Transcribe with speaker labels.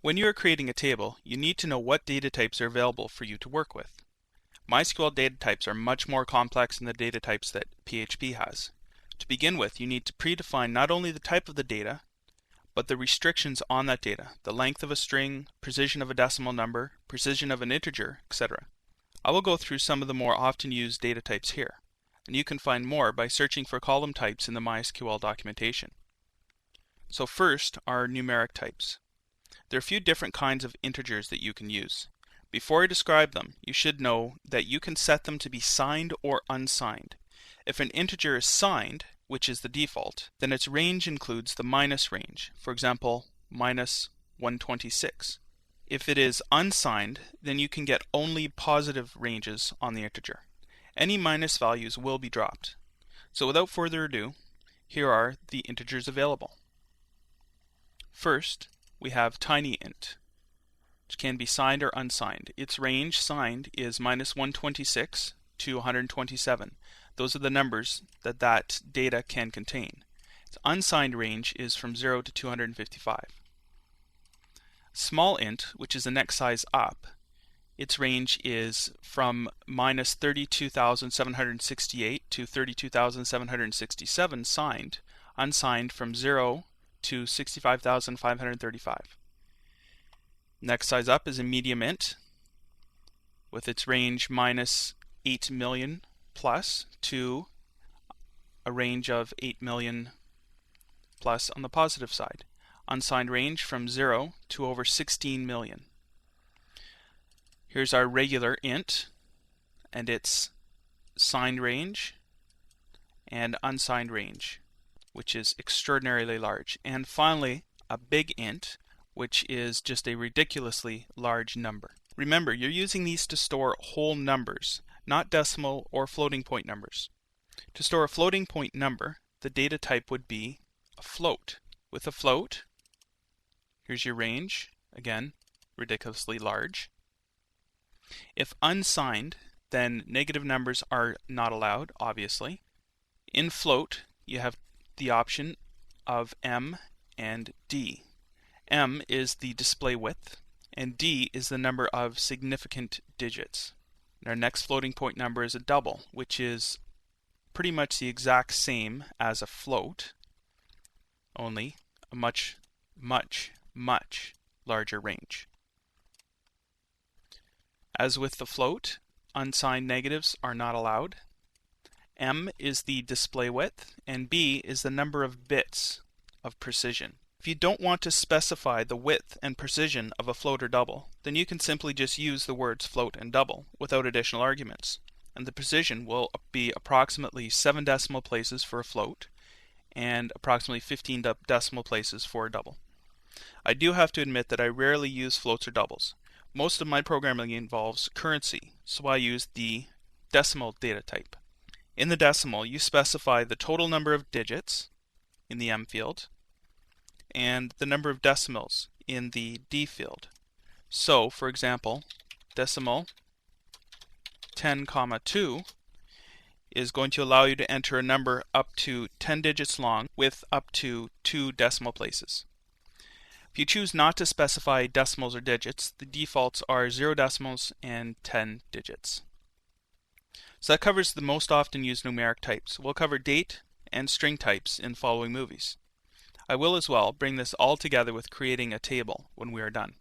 Speaker 1: When you are creating a table, you need to know what data types are available for you to work with. MySQL data types are much more complex than the data types that PHP has. To begin with, you need to predefine not only the type of the data, but the restrictions on that data, the length of a string, precision of a decimal number, precision of an integer, etc. I will go through some of the more often used data types here, and you can find more by searching for column types in the MySQL documentation. So first are numeric types. There are a few different kinds of integers that you can use. Before I describe them, you should know that you can set them to be signed or unsigned. If an integer is signed, which is the default, then its range includes the minus range, for example, minus 126. If it is unsigned, then you can get only positive ranges on the integer. Any minus values will be dropped. So without further ado, here are the integers available. First, we have tinyInt, which can be signed or unsigned. Its range signed is minus 126 to 127. Those are the numbers that data can contain. Its unsigned range is from 0 to 255. smallint, which is the next size up, its range is from minus 32,768 to 32,767 signed, unsigned from 0 to 65,535. Next size up is a mediumint, with its range minus 8 million plus to a range of 8 million plus on the positive side. Unsigned range from 0 to over 16 million. Here's our regular int and its signed range and unsigned range, which is extraordinarily large. And finally, a big int, which is just a ridiculously large number. Remember, you're using these to store whole numbers, not decimal or floating point numbers. To store a floating point number, the data type would be a float. With a float, here's your range, again, ridiculously large. If unsigned, then negative numbers are not allowed, obviously. In float, you have the option of M and D. M is the display width, and D is the number of significant digits. And our next floating point number is a double, which is pretty much the exact same as a float, only a much, much, much larger range. As with the float, unsigned negatives are not allowed. M is the display width, and B is the number of bits of precision. If you don't want to specify the width and precision of a float or double, then you can simply just use the words float and double without additional arguments, and the precision will be approximately 7 decimal places for a float and approximately 15 decimal places for a double. I do have to admit that I rarely use floats or doubles. Most of my programming involves currency, so I use the decimal data type. In the decimal, you specify the total number of digits in the M field and the number of decimals in the D field. So, for example, decimal 10,2 is going to allow you to enter a number up to 10 digits long with up to 2 decimal places. If you choose not to specify decimals or digits, the defaults are 0 decimals and 10 digits. So that covers the most often used numeric types. We'll cover date and string types in following movies. I will as well bring this all together with creating a table when we are done.